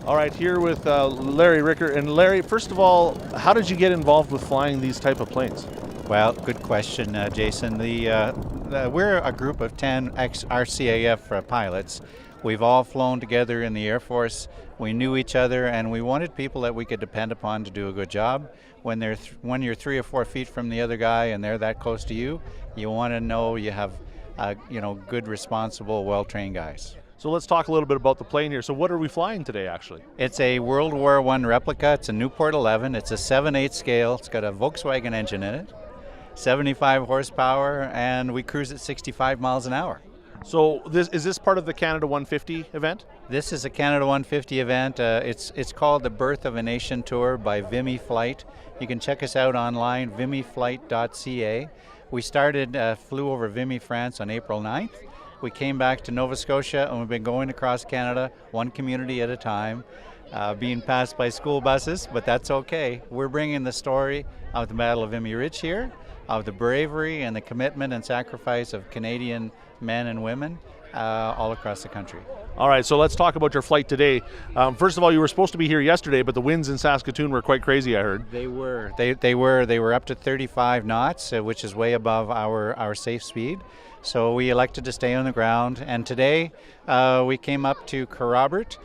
All right, here with Larry Ricker. And Larry, first of all, how did you get involved with flying these type of planes? Well, good question, Jason. We're a group of 10 ex-RCAF pilots. We've all flown together in the Air Force. We knew each other, and we wanted people that we could depend upon to do a good job. When you're 3 or 4 feet from the other guy and they're that close to you, you want to know you have good, responsible, well-trained guys. So let's talk a little bit about the plane here. So what are we flying today, actually? It's a World War I replica. It's a Newport 11. It's a 7/8 scale. It's got a Volkswagen engine in it, 75 horsepower, and we cruise at 65 miles an hour. So is this part of the Canada 150 event? This is a Canada 150 event. It's called the Birth of a Nation Tour by Vimy Flight. You can check us out online, vimyflight.ca. We flew over Vimy, France on April 9th. We came back to Nova Scotia, and we've been going across Canada, one community at a time, being passed by school buses, but that's okay. We're bringing the story of the Battle of Vimy Ridge here, of the bravery and the commitment and sacrifice of Canadian men and women all across the country. All right, so let's talk about your flight today. First of all, you were supposed to be here yesterday, but the winds in Saskatoon were quite crazy, I heard. They were. They were up to 35 knots, which is way above our safe speed. So we elected to stay on the ground, and today we came up to Commemorate.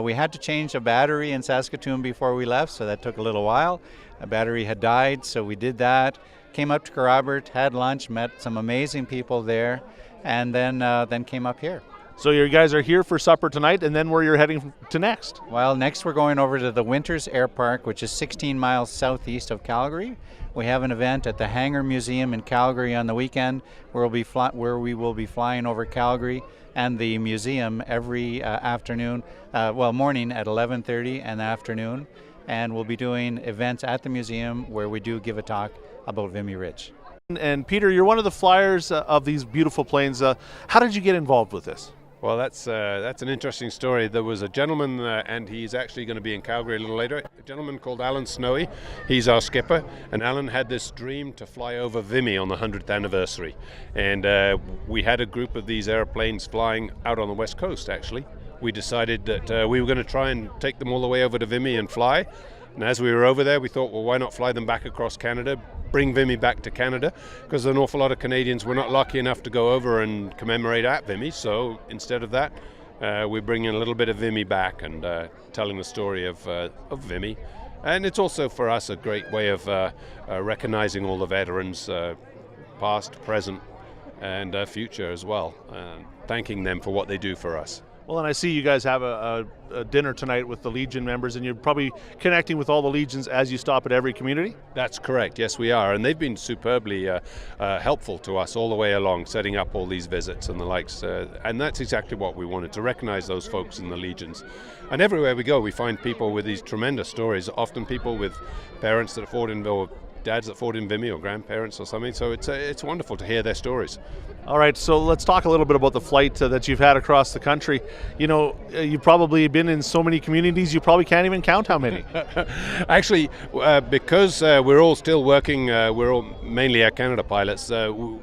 We had to change a battery in Saskatoon before we left, so that took a little while. A battery had died, so we did that. Came up to Commemorate, had lunch, met some amazing people there, and then came up here. So you guys are here for supper tonight, and then where you're heading to next? Well, next we're going over to the Winters Air Park, which is 16 miles southeast of Calgary. We have an event at the Hangar Museum in Calgary on the weekend where we will be flying over Calgary and the museum every morning at 11:30 and afternoon. And we'll be doing events at the museum where we do give a talk about Vimy Ridge. And Peter, you're one of the flyers of these beautiful planes. How did you get involved with this? Well, that's an interesting story. There was a gentleman, and he's actually going to be in Calgary a little later, a gentleman called Alan Snowy. He's our skipper, and Alan had this dream to fly over Vimy on the 100th anniversary. And we had a group of these airplanes flying out on the west coast, actually. We decided that we were going to try and take them all the way over to Vimy and fly. And as we were over there, we thought, well, why not fly them back across Canada, bring Vimy back to Canada, because an awful lot of Canadians were not lucky enough to go over and commemorate at Vimy. So instead of that, we're bringing a little bit of Vimy back and telling the story of Vimy. And it's also for us a great way of recognizing all the veterans, past, present, and future as well, thanking them for what they do for us. Well, and I see you guys have a dinner tonight with the Legion members, and you're probably connecting with all the Legions as you stop at every community? That's correct, yes we are, and they've been superbly helpful to us all the way along, setting up all these visits and the likes, and that's exactly what we wanted, to recognize those folks in the Legions. And everywhere we go, we find people with these tremendous stories, often people with parents that fought in, or dads that fought in Vimy, or grandparents or something, so it's wonderful to hear their stories. All right, so let's talk a little bit about the flight that you've had across the country. You know, you've probably been in so many communities, you probably can't even count how many. Actually, because we're all still working, we're all mainly Air Canada pilots,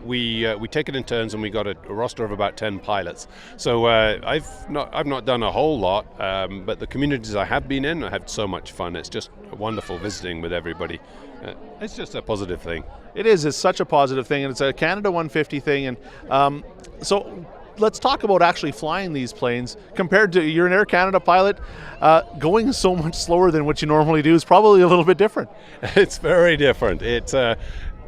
we take it in turns, and we got a roster of about 10 pilots. So I've not done a whole lot, but the communities I have been in, I had so much fun. It's just wonderful visiting with everybody. It's just a positive thing. It is. It's such a positive thing, and it's a Canada 150 thing. And so let's talk about actually flying these planes. Compared to, you're an Air Canada pilot, going so much slower than what you normally do is probably a little bit different. It's very different. It's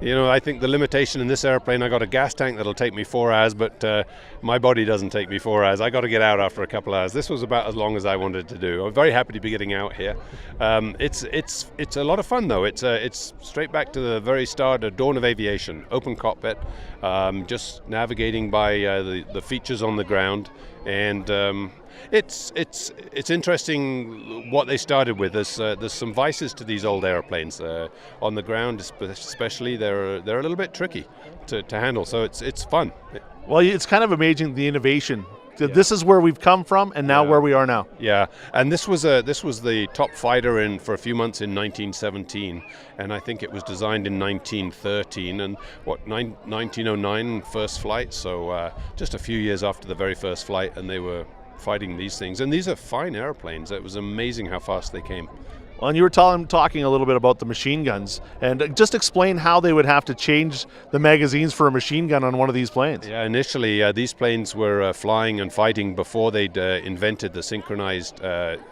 I think the limitation in this airplane, I got a gas tank that'll take me 4 hours, but my body doesn't take me 4 hours. I got to get out after a couple hours. This was about as long as I wanted to do. I'm very happy to be getting out here. It's a lot of fun though. It's straight back to the very start, of dawn of aviation, open cockpit, just navigating by the features on the ground, and it's interesting what they started with. There's some vices to these old airplanes on the ground, especially. They're a little bit tricky to handle, so it's fun. Well, it's kind of amazing, the innovation. Yeah. This is where we've come from, and now where we are now. Yeah, and this was the top fighter for a few months in 1917, and I think it was designed in 1913, and 1909 first flight. So just a few years after the very first flight, and they were fighting these things. And these are fine airplanes. It was amazing how fast they came. Well, and you were talking a little bit about the machine guns, and just explain how they would have to change the magazines for a machine gun on one of these planes. Yeah, initially these planes were flying and fighting before they'd invented the synchronized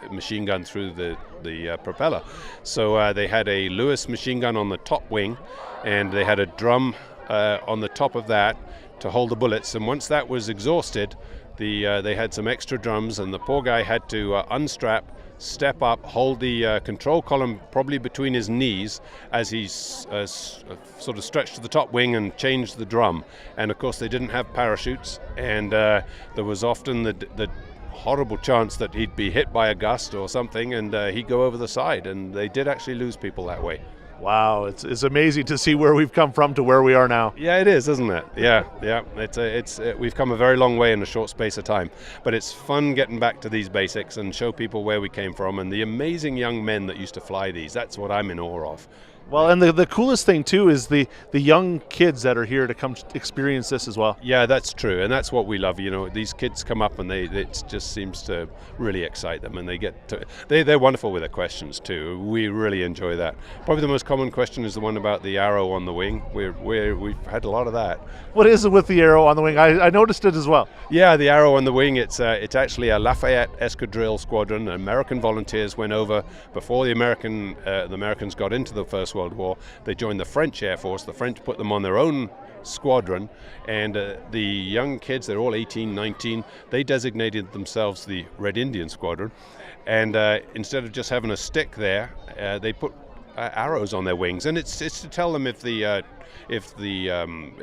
machine gun through the propeller. So they had a Lewis machine gun on the top wing, and they had a drum on the top of that to hold the bullets. And once that was exhausted, they had some extra drums, and the poor guy had to unstrap, step up, hold the control column probably between his knees as he sort of stretched to the top wing and changed the drum. And of course they didn't have parachutes, and there was often the horrible chance that he'd be hit by a gust or something, and he'd go over the side, and they did actually lose people that way. Wow, it's amazing to see where we've come from to where we are now. Yeah, it is, isn't it? Yeah. We've come a very long way in a short space of time. But it's fun getting back to these basics and show people where we came from and the amazing young men that used to fly these. That's what I'm in awe of. Well, and the coolest thing too is the young kids that are here to come experience this as well. Yeah, that's true, and that's what we love. You know, these kids come up and it just seems to really excite them, and they're wonderful with their questions too. We really enjoy that. Probably the most common question is the one about the arrow on the wing. We've had a lot of that. What is it with the arrow on the wing? I noticed it as well. Yeah, the arrow on the wing. It's actually a Lafayette Escadrille Squadron. American volunteers went over before the Americans got into the First World War. They joined the French Air Force. The French put them on their own squadron, and the young kids, they're all 18, 19, they designated themselves the Red Indian Squadron, and instead of just having a stick there, they put arrows on their wings, and it's to tell them if the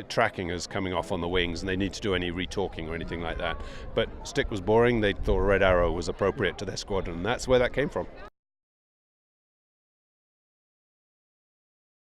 tracking is coming off on the wings and they need to do any retorquing or anything like that. But stick was boring. They thought a red arrow was appropriate to their squadron, and that's where that came from.